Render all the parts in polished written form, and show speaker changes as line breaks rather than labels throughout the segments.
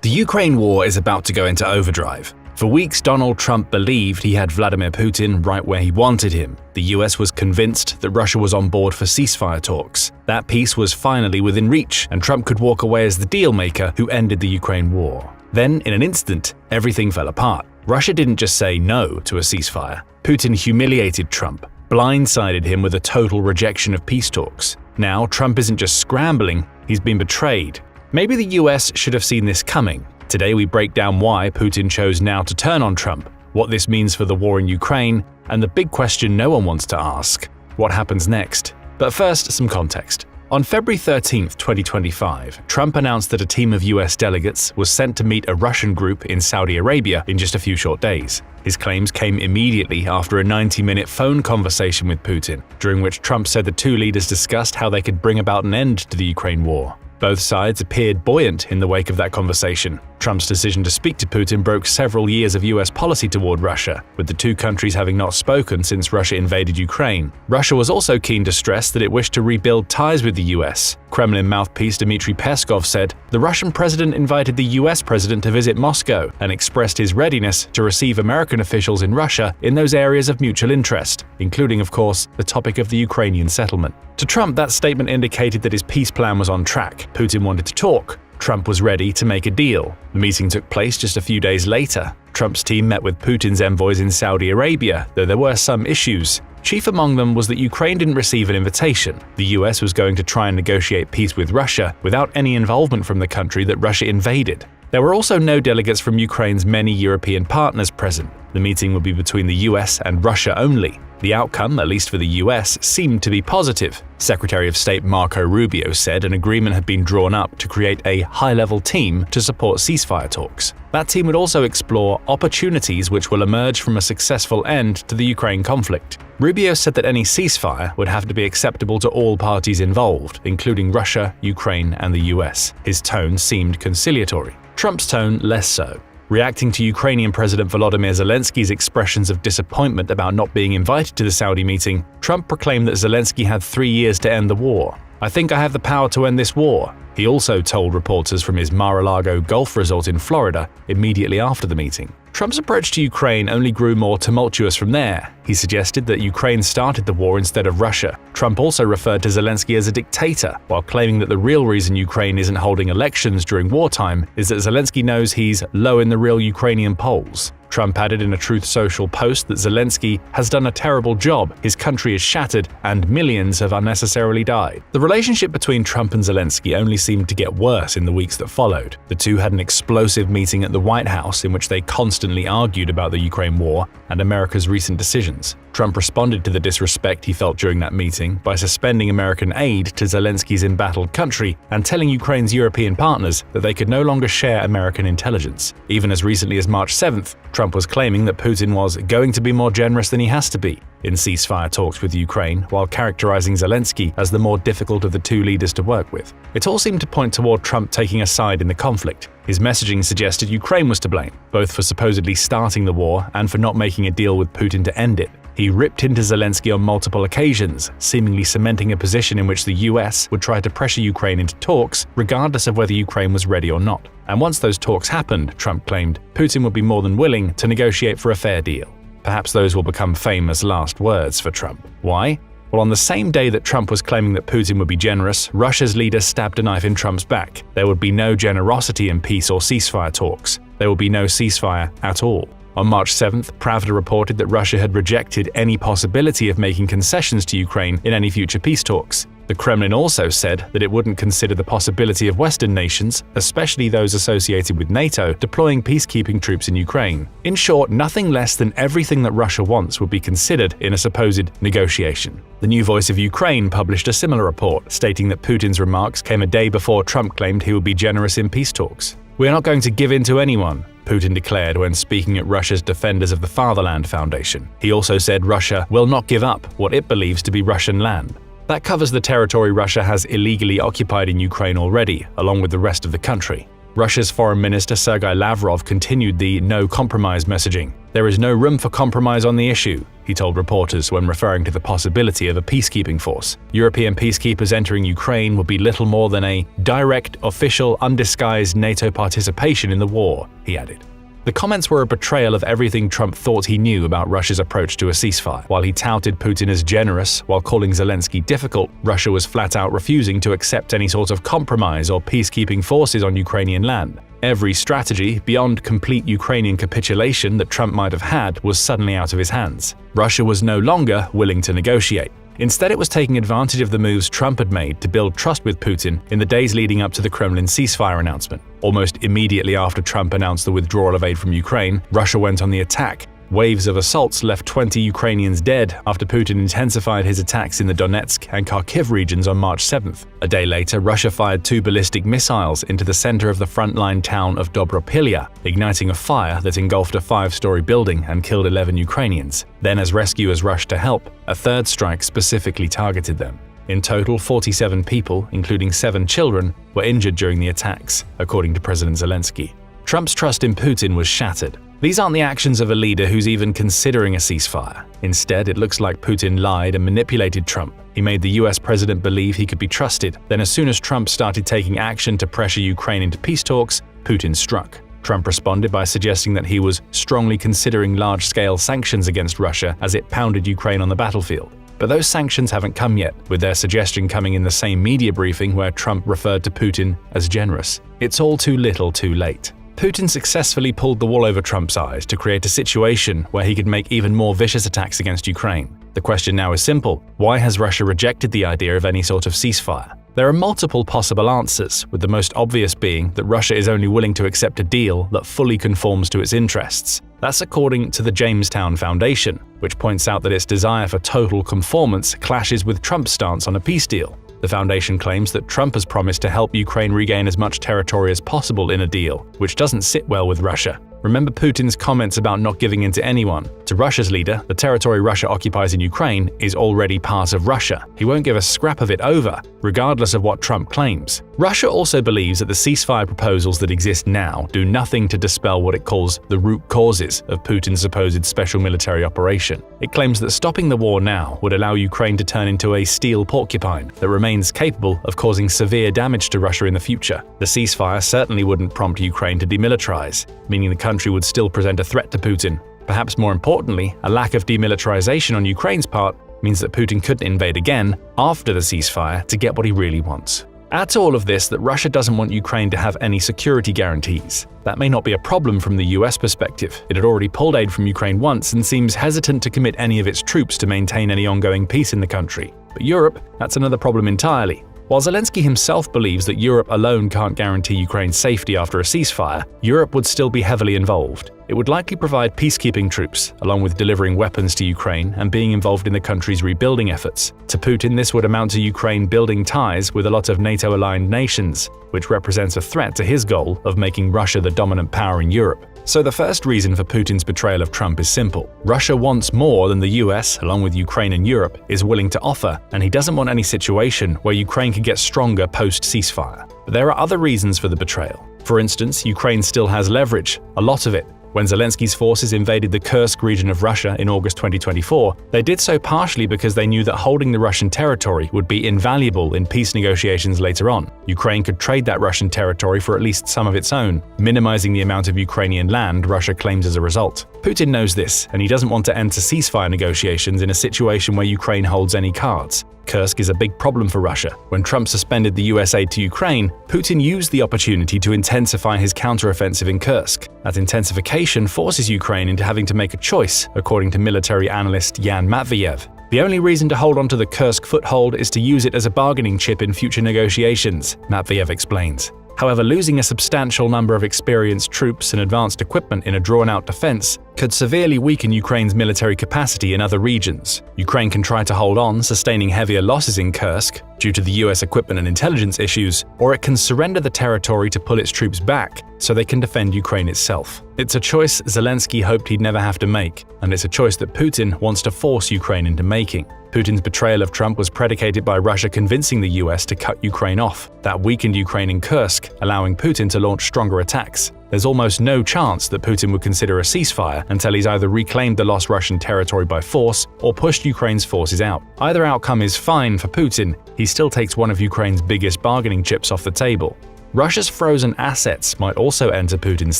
The Ukraine war is about to go into overdrive. For weeks, Donald Trump believed he had Vladimir Putin right where he wanted him. The US was convinced that Russia was on board for ceasefire talks. That peace was finally within reach, and Trump could walk away as the deal-maker who ended the Ukraine war. Then, in an instant, everything fell apart. Russia didn't just say no to a ceasefire. Putin humiliated Trump, blindsided him with a total rejection of peace talks. Now, Trump isn't just scrambling, he's been betrayed. Maybe the US should have seen this coming. Today we break down why Putin chose now to turn on Trump, what this means for the war in Ukraine, and the big question no one wants to ask: what happens next? But first, some context. On February 13, 2025, Trump announced that a team of US delegates was sent to meet a Russian group in Saudi Arabia in just a few short days. His claims came immediately after a 90-minute phone conversation with Putin, during which Trump said the two leaders discussed how they could bring about an end to the Ukraine war. Both sides appeared buoyant in the wake of that conversation. Trump's decision to speak to Putin broke several years of US policy toward Russia, with the two countries having not spoken since Russia invaded Ukraine. Russia was also keen to stress that it wished to rebuild ties with the US. Kremlin mouthpiece Dmitry Peskov said, "The Russian president invited the US president to visit Moscow and expressed his readiness to receive American officials in Russia in those areas of mutual interest, including, of course, the topic of the Ukrainian settlement." To Trump, that statement indicated that his peace plan was on track. Putin wanted to talk. Trump was ready to make a deal. The meeting took place just a few days later. Trump's team met with Putin's envoys in Saudi Arabia, though there were some issues. Chief among them was that Ukraine didn't receive an invitation. The US was going to try and negotiate peace with Russia without any involvement from the country that Russia invaded. There were also no delegates from Ukraine's many European partners present. The meeting would be between the US and Russia only. The outcome, at least for the US, seemed to be positive. Secretary of State Marco Rubio said an agreement had been drawn up to create a high-level team to support ceasefire talks. That team would also explore opportunities which will emerge from a successful end to the Ukraine conflict. Rubio said that any ceasefire would have to be acceptable to all parties involved, including Russia, Ukraine, and the US. His tone seemed conciliatory. Trump's tone less so. Reacting to Ukrainian President Volodymyr Zelensky's expressions of disappointment about not being invited to the Saudi meeting, Trump proclaimed that Zelensky had 3 years to end the war. "I think I have the power to end this war," he also told reporters from his Mar-a-Lago golf resort in Florida immediately after the meeting. Trump's approach to Ukraine only grew more tumultuous from there. He suggested that Ukraine started the war instead of Russia. Trump also referred to Zelensky as a dictator, while claiming that the real reason Ukraine isn't holding elections during wartime is that Zelensky knows he's low in the real Ukrainian polls. Trump added in a Truth Social post that Zelensky has done a terrible job, his country is shattered, and millions have unnecessarily died. The relationship between Trump and Zelensky only seemed to get worse in the weeks that followed. The two had an explosive meeting at the White House in which they constantly argued about the Ukraine war and America's recent decisions. Trump responded to the disrespect he felt during that meeting by suspending American aid to Zelensky's embattled country and telling Ukraine's European partners that they could no longer share American intelligence. Even as recently as March 7th, Trump was claiming that Putin was going to be more generous than he has to be in ceasefire talks with Ukraine, while characterizing Zelensky as the more difficult of the two leaders to work with. It all seemed to point toward Trump taking a side in the conflict. His messaging suggested Ukraine was to blame, both for supposedly starting the war and for not making a deal with Putin to end it. He ripped into Zelensky on multiple occasions, seemingly cementing a position in which the US would try to pressure Ukraine into talks, regardless of whether Ukraine was ready or not. And once those talks happened, Trump claimed, Putin would be more than willing to negotiate for a fair deal. Perhaps those will become famous last words for Trump. Why? Well, on the same day that Trump was claiming that Putin would be generous, Russia's leader stabbed a knife in Trump's back. There would be no generosity in peace or ceasefire talks. There would be no ceasefire at all. On March 7th, Pravda reported that Russia had rejected any possibility of making concessions to Ukraine in any future peace talks. The Kremlin also said that it wouldn't consider the possibility of Western nations, especially those associated with NATO, deploying peacekeeping troops in Ukraine. In short, nothing less than everything that Russia wants would be considered in a supposed negotiation. The New Voice of Ukraine published a similar report, stating that Putin's remarks came a day before Trump claimed he would be generous in peace talks. "We are not going to give in to anyone," Putin declared when speaking at Russia's Defenders of the Fatherland Foundation. He also said Russia will not give up what it believes to be Russian land. That covers the territory Russia has illegally occupied in Ukraine already, along with the rest of the country. Russia's Foreign Minister Sergei Lavrov continued the no-compromise messaging. "There is no room for compromise on the issue," he told reporters when referring to the possibility of a peacekeeping force. European peacekeepers entering Ukraine would be little more than a direct, official, undisguised NATO participation in the war, he added. The comments were a betrayal of everything Trump thought he knew about Russia's approach to a ceasefire. While he touted Putin as generous while calling Zelensky difficult, Russia was flat out refusing to accept any sort of compromise or peacekeeping forces on Ukrainian land. Every strategy, beyond complete Ukrainian capitulation that Trump might have had, was suddenly out of his hands. Russia was no longer willing to negotiate. Instead, it was taking advantage of the moves Trump had made to build trust with Putin in the days leading up to the Kremlin ceasefire announcement. Almost immediately after Trump announced the withdrawal of aid from Ukraine, Russia went on the attack. Waves of assaults left 20 Ukrainians dead after Putin intensified his attacks in the Donetsk and Kyiv regions on March 7th. A day later, Russia fired 2 ballistic missiles into the center of the frontline town of Dobropilya, igniting a fire that engulfed a 5-story building and killed 11 Ukrainians. Then, as rescuers rushed to help, a third strike specifically targeted them. In total, 47 people, including 7 children, were injured during the attacks, according to President Zelensky. Trump's trust in Putin was shattered. These aren't the actions of a leader who's even considering a ceasefire. Instead, it looks like Putin lied and manipulated Trump. He made the US president believe he could be trusted. Then, as soon as Trump started taking action to pressure Ukraine into peace talks, Putin struck. Trump responded by suggesting that he was strongly considering large-scale sanctions against Russia as it pounded Ukraine on the battlefield. But those sanctions haven't come yet, with their suggestion coming in the same media briefing where Trump referred to Putin as generous. It's all too little too late. Putin successfully pulled the wool over Trump's eyes to create a situation where he could make even more vicious attacks against Ukraine. The question now is simple: why has Russia rejected the idea of any sort of ceasefire? There are multiple possible answers, with the most obvious being that Russia is only willing to accept a deal that fully conforms to its interests. That's according to the Jamestown Foundation, which points out that its desire for total conformance clashes with Trump's stance on a peace deal. The foundation claims that Trump has promised to help Ukraine regain as much territory as possible in a deal, which doesn't sit well with Russia. Remember Putin's comments about not giving in to anyone. To Russia's leader, the territory Russia occupies in Ukraine is already part of Russia. He won't give a scrap of it over, regardless of what Trump claims. Russia also believes that the ceasefire proposals that exist now do nothing to dispel what it calls the root causes of Putin's supposed special military operation. It claims that stopping the war now would allow Ukraine to turn into a steel porcupine that remains capable of causing severe damage to Russia in the future. The ceasefire certainly wouldn't prompt Ukraine to demilitarize, meaning the country would still present a threat to Putin. Perhaps more importantly, a lack of demilitarization on Ukraine's part means that Putin couldn't invade again after the ceasefire to get what he really wants. Add to all of this that Russia doesn't want Ukraine to have any security guarantees. That may not be a problem from the US perspective. It had already pulled aid from Ukraine once and seems hesitant to commit any of its troops to maintain any ongoing peace in the country. But Europe, that's another problem entirely. While Zelensky himself believes that Europe alone can't guarantee Ukraine's safety after a ceasefire, Europe would still be heavily involved. It would likely provide peacekeeping troops, along with delivering weapons to Ukraine and being involved in the country's rebuilding efforts. To Putin, this would amount to Ukraine building ties with a lot of NATO-aligned nations, which represents a threat to his goal of making Russia the dominant power in Europe. So the first reason for Putin's betrayal of Trump is simple. Russia wants more than the US, along with Ukraine and Europe, is willing to offer, and he doesn't want any situation where Ukraine could get stronger post-ceasefire. But there are other reasons for the betrayal. For instance, Ukraine still has leverage, a lot of it. When Zelensky's forces invaded the Kursk region of Russia in August 2024, they did so partially because they knew that holding the Russian territory would be invaluable in peace negotiations later on. Ukraine could trade that Russian territory for at least some of its own, minimizing the amount of Ukrainian land Russia claims as a result. Putin knows this, and he doesn't want to enter ceasefire negotiations in a situation where Ukraine holds any cards. Kursk is a big problem for Russia. When Trump suspended the US aid to Ukraine, Putin used the opportunity to intensify his counteroffensive in Kursk. That intensification forces Ukraine into having to make a choice, according to military analyst Yan Matveyev. The only reason to hold onto the Kursk foothold is to use it as a bargaining chip in future negotiations, Matveyev explains. However, losing a substantial number of experienced troops and advanced equipment in a drawn-out defense could severely weaken Ukraine's military capacity in other regions. Ukraine can try to hold on, sustaining heavier losses in Kursk due to the US equipment and intelligence issues, or it can surrender the territory to pull its troops back, so they can defend Ukraine itself. It's a choice Zelensky hoped he'd never have to make, and it's a choice that Putin wants to force Ukraine into making. Putin's betrayal of Trump was predicated by Russia convincing the US to cut Ukraine off. That weakened Ukraine in Kursk, allowing Putin to launch stronger attacks. There's almost no chance that Putin would consider a ceasefire until he's either reclaimed the lost Russian territory by force or pushed Ukraine's forces out. Either outcome is fine for Putin. He still takes one of Ukraine's biggest bargaining chips off the table. Russia's frozen assets might also enter Putin's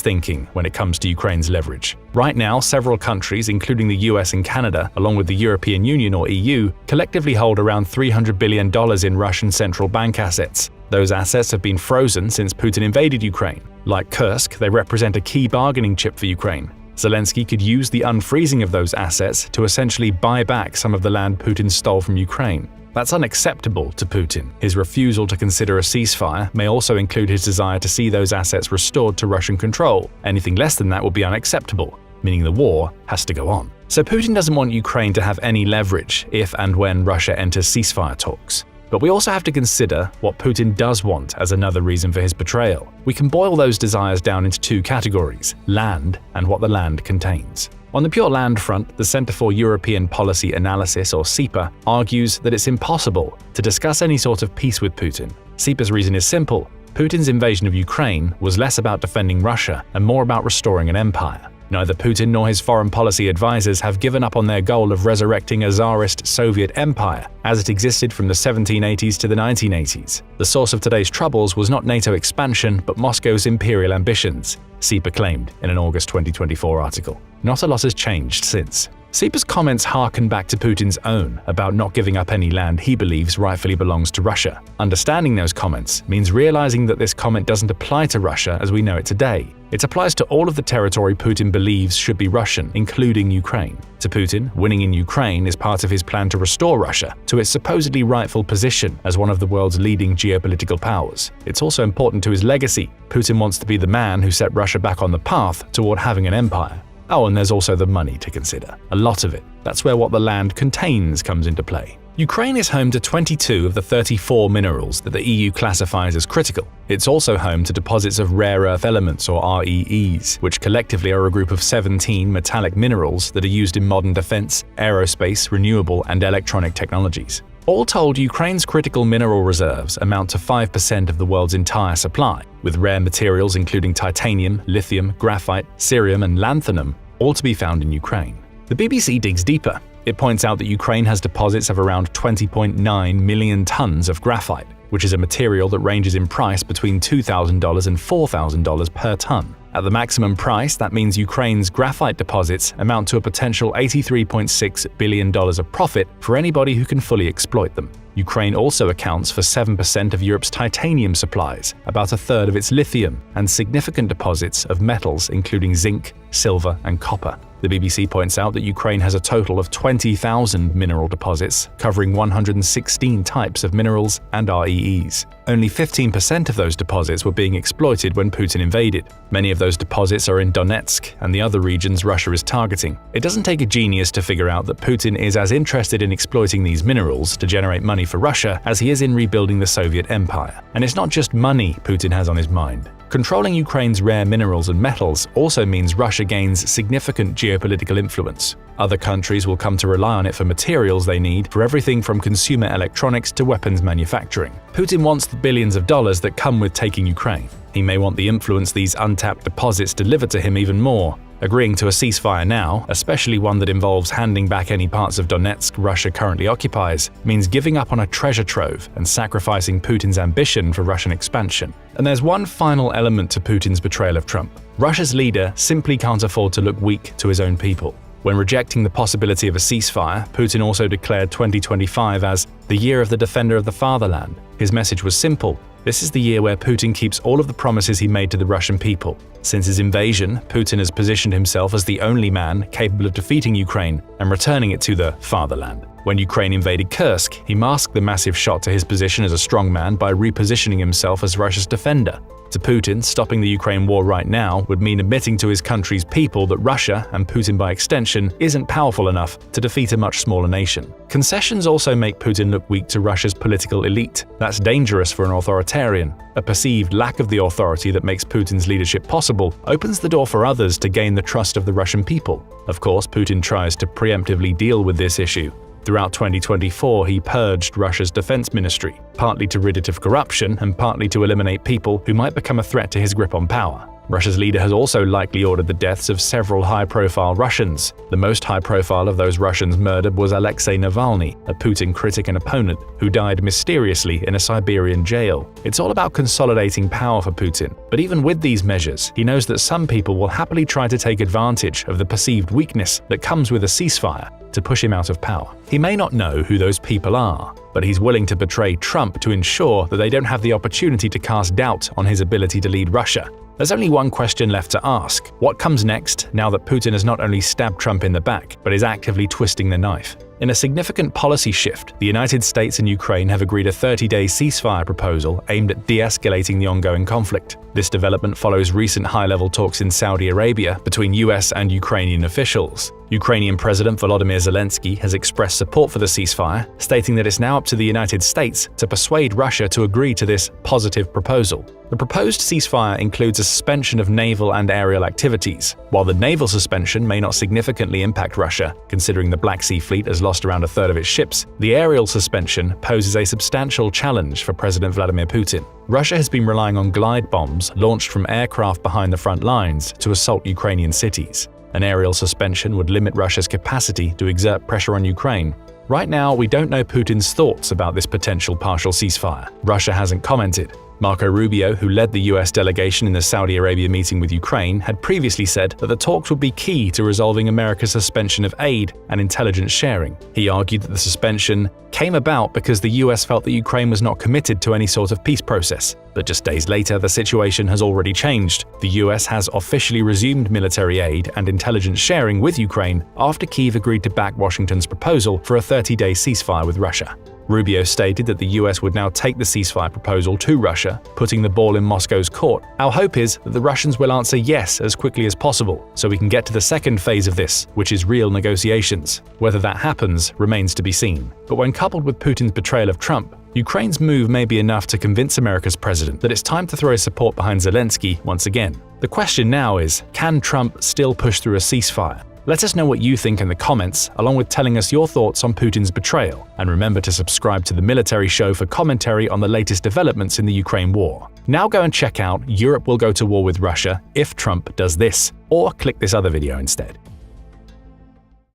thinking when it comes to Ukraine's leverage. Right now, several countries, including the US and Canada, along with the European Union or EU, collectively hold around $300 billion in Russian central bank assets. Those assets have been frozen since Putin invaded Ukraine. Like Kursk, they represent a key bargaining chip for Ukraine. Zelensky could use the unfreezing of those assets to essentially buy back some of the land Putin stole from Ukraine. That's unacceptable to Putin. His refusal to consider a ceasefire may also include his desire to see those assets restored to Russian control. Anything less than that would be unacceptable, meaning the war has to go on. So Putin doesn't want Ukraine to have any leverage if and when Russia enters ceasefire talks. But we also have to consider what Putin does want as another reason for his betrayal. We can boil those desires down into two categories: land and what the land contains. On the pure land front, the Center for European Policy Analysis, or CEPA, argues that it's impossible to discuss any sort of peace with Putin. CEPA's reason is simple. Putin's invasion of Ukraine was less about defending Russia and more about restoring an empire. Neither Putin nor his foreign policy advisors have given up on their goal of resurrecting a Tsarist Soviet empire as it existed from the 1780s to the 1980s. The source of today's troubles was not NATO expansion, but Moscow's imperial ambitions, CEPA claimed in an August 2024 article. Not a lot has changed since. CEPA's comments harken back to Putin's own about not giving up any land he believes rightfully belongs to Russia. Understanding those comments means realizing that this comment doesn't apply to Russia as we know it today. It applies to all of the territory Putin believes should be Russian, including Ukraine. To Putin, winning in Ukraine is part of his plan to restore Russia to its supposedly rightful position as one of the world's leading geopolitical powers. It's also important to his legacy. Putin wants to be the man who set Russia back on the path toward having an empire. Oh, and there's also the money to consider. A lot of it. That's where what the land contains comes into play. Ukraine is home to 22 of the 34 minerals that the EU classifies as critical. It's also home to deposits of rare earth elements, or REEs, which collectively are a group of 17 metallic minerals that are used in modern defense, aerospace, renewable, and electronic technologies. All told, Ukraine's critical mineral reserves amount to 5% of the world's entire supply, with rare materials including titanium, lithium, graphite, cerium, and lanthanum all to be found in Ukraine. The BBC digs deeper. It points out that Ukraine has deposits of around 20.9 million tons of graphite, which is a material that ranges in price between $2,000 and $4,000 per ton. At the maximum price, that means Ukraine's graphite deposits amount to a potential $83.6 billion of profit for anybody who can fully exploit them. Ukraine also accounts for 7% of Europe's titanium supplies, about a third of its lithium, and significant deposits of metals including zinc, silver, and copper. The BBC points out that Ukraine has a total of 20,000 mineral deposits, covering 116 types of minerals and REEs. Only 15% of those deposits were being exploited when Putin invaded. Many of those deposits are in Donetsk and the other regions Russia is targeting. It doesn't take a genius to figure out that Putin is as interested in exploiting these minerals to generate money for Russia as he is in rebuilding the Soviet empire. And it's not just money Putin has on his mind. Controlling Ukraine's rare minerals and metals also means Russia gains significant geopolitical influence. Other countries will come to rely on it for materials they need for everything from consumer electronics to weapons manufacturing. Putin wants the billions of dollars that come with taking Ukraine. He may want the influence these untapped deposits deliver to him even more. Agreeing to a ceasefire now, especially one that involves handing back any parts of Donetsk Russia currently occupies, means giving up on a treasure trove and sacrificing Putin's ambition for Russian expansion. And there's one final element to Putin's betrayal of Trump. Russia's leader simply can't afford to look weak to his own people. When rejecting the possibility of a ceasefire, Putin also declared 2025 as the year of the defender of the fatherland. His message was simple. This is the year where Putin keeps all of the promises he made to the Russian people. Since his invasion, Putin has positioned himself as the only man capable of defeating Ukraine and returning it to the fatherland. When Ukraine invaded Kursk, he masked the massive shot to his position as a strongman by repositioning himself as Russia's defender. To Putin, stopping the Ukraine war right now would mean admitting to his country's people that Russia, and Putin by extension, isn't powerful enough to defeat a much smaller nation. Concessions also make Putin look weak to Russia's political elite. That's dangerous for an authoritarian. A perceived lack of the authority that makes Putin's leadership possible opens the door for others to gain the trust of the Russian people. Of course, Putin tries to preemptively deal with this issue. Throughout 2024, he purged Russia's defense ministry, partly to rid it of corruption and partly to eliminate people who might become a threat to his grip on power. Russia's leader has also likely ordered the deaths of several high-profile Russians. The most high-profile of those Russians murdered was Alexei Navalny, a Putin critic and opponent, who died mysteriously in a Siberian jail. It's all about consolidating power for Putin. But even with these measures, he knows that some people will happily try to take advantage of the perceived weakness that comes with a ceasefire to push him out of power. He may not know who those people are, but he's willing to betray Trump to ensure that they don't have the opportunity to cast doubt on his ability to lead Russia. There's only one question left to ask. What comes next now that Putin has not only stabbed Trump in the back, but is actively twisting the knife? In a significant policy shift, the United States and Ukraine have agreed a 30-day ceasefire proposal aimed at de-escalating the ongoing conflict. This development follows recent high-level talks in Saudi Arabia between US and Ukrainian officials. Ukrainian President Volodymyr Zelensky has expressed support for the ceasefire, stating that it's now up to the United States to persuade Russia to agree to this positive proposal. The proposed ceasefire includes a suspension of naval and aerial activities. While the naval suspension may not significantly impact Russia, considering the Black Sea Fleet has lost around a third of its ships, the aerial suspension poses a substantial challenge for President Vladimir Putin. Russia has been relying on glide bombs launched from aircraft behind the front lines to assault Ukrainian cities. An aerial suspension would limit Russia's capacity to exert pressure on Ukraine. Right now, we don't know Putin's thoughts about this potential partial ceasefire. Russia hasn't commented. Marco Rubio, who led the US delegation in the Saudi Arabia meeting with Ukraine, had previously said that the talks would be key to resolving America's suspension of aid and intelligence sharing. He argued that the suspension came about because the US felt that Ukraine was not committed to any sort of peace process. But just days later, the situation has already changed. The US has officially resumed military aid and intelligence sharing with Ukraine after Kyiv agreed to back Washington's proposal for a 30-day ceasefire with Russia. Rubio stated that the US would now take the ceasefire proposal to Russia, putting the ball in Moscow's court. Our hope is that the Russians will answer yes as quickly as possible, so we can get to the second phase of this, which is real negotiations. Whether that happens remains to be seen. But when coupled with Putin's betrayal of Trump, Ukraine's move may be enough to convince America's president that it's time to throw his support behind Zelensky once again. The question now is, can Trump still push through a ceasefire? Let us know what you think in the comments, along with telling us your thoughts on Putin's betrayal. And remember to subscribe to the Military Show for commentary on the latest developments in the Ukraine war. Now go and check out Europe Will Go to War with Russia if Trump does this, or click this other video instead.